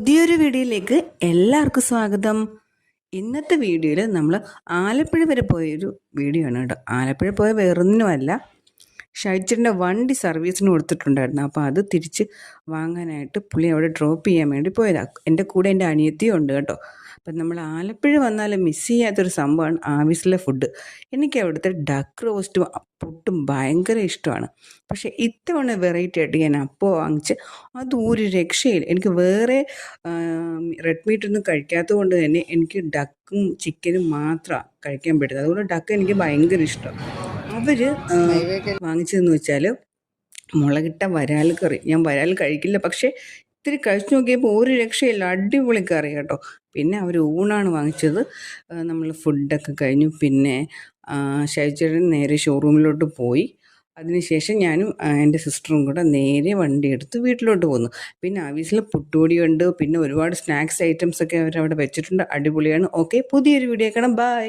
പുതിയൊരു വീഡിയോയിലേക്ക് എല്ലാവർക്കും സ്വാഗതം. ഇന്നത്തെ വീഡിയോയിൽ നമ്മൾ ആലപ്പുഴ വരെ പോയൊരു വീഡിയോ ആണ് കേട്ടോ. ആലപ്പുഴ പോയ വേറൊന്നുമല്ല, ഷൈച്ചറിൻ്റെ വണ്ടി സർവീസിന് കൊടുത്തിട്ടുണ്ടായിരുന്നു. അപ്പോൾ അത് തിരിച്ച് വാങ്ങാനായിട്ട് പുള്ളി അവിടെ ഡ്രോപ്പ് ചെയ്യാൻ വേണ്ടി പോയതാണ്. എൻ്റെ കൂടെ എൻ്റെ അനിയത്തിയും ഉണ്ട് കേട്ടോ. അപ്പം നമ്മൾ ആലപ്പുഴ വന്നാൽ മിസ് ചെയ്യാത്തൊരു സംഭവമാണ് ആവീസിലെ ഫുഡ്. എനിക്ക് അവിടുത്തെ ഡക്ക് റോസ്റ്റും പുട്ടും ഭയങ്കര ഇഷ്ടമാണ്. പക്ഷേ ഇത്തവണ വെറൈറ്റി ആയിട്ട് ഞാൻ അപ്പോൾ വാങ്ങിച്ച് അത് ഒരു രക്ഷയില്ല. എനിക്ക് വേറെ റെഡ് മീറ്റൊന്നും കഴിക്കാത്തത് കൊണ്ട് തന്നെ എനിക്ക് ഡക്കും ചിക്കനും മാത്രമാണ് കഴിക്കാൻ പറ്റുന്നത്. അതുകൊണ്ട് ഡക്ക് എനിക്ക് ഭയങ്കര ഇഷ്ടം. അവർ വാങ്ങിച്ചതെന്ന് വെച്ചാൽ മുളകിട്ട വരാൽ കറി. ഞാൻ വരാൽ കഴിക്കില്ല, പക്ഷേ ഇത്തിരി കഴിച്ചു നോക്കിയപ്പോൾ ഒരു രക്ഷയില്ല, അടിപൊളി കറി കേട്ടോ. പിന്നെ അവർ ഊണാണ് വാങ്ങിച്ചത്. നമ്മൾ ഫുഡൊക്കെ കഴിഞ്ഞു. പിന്നെ ഷൈജേട്ടൻ നേരെ ഷോറൂമിലോട്ട് പോയി. അതിനുശേഷം ഞാനും എൻ്റെ സിസ്റ്ററും കൂടെ നേരെ വണ്ടി എടുത്ത് വീട്ടിലോട്ട് പോന്നു. പിന്നെ ആവീസിൽ പുട്ടുപൊടിയുണ്ട്, പിന്നെ ഒരുപാട് സ്നാക്സ് ഐറ്റംസൊക്കെ അവരവിടെ വെച്ചിട്ടുണ്ട്. അടിപൊളിയാണ്. ഓക്കെ, പുതിയൊരു വീഡിയോ കാണാം. ബൈ.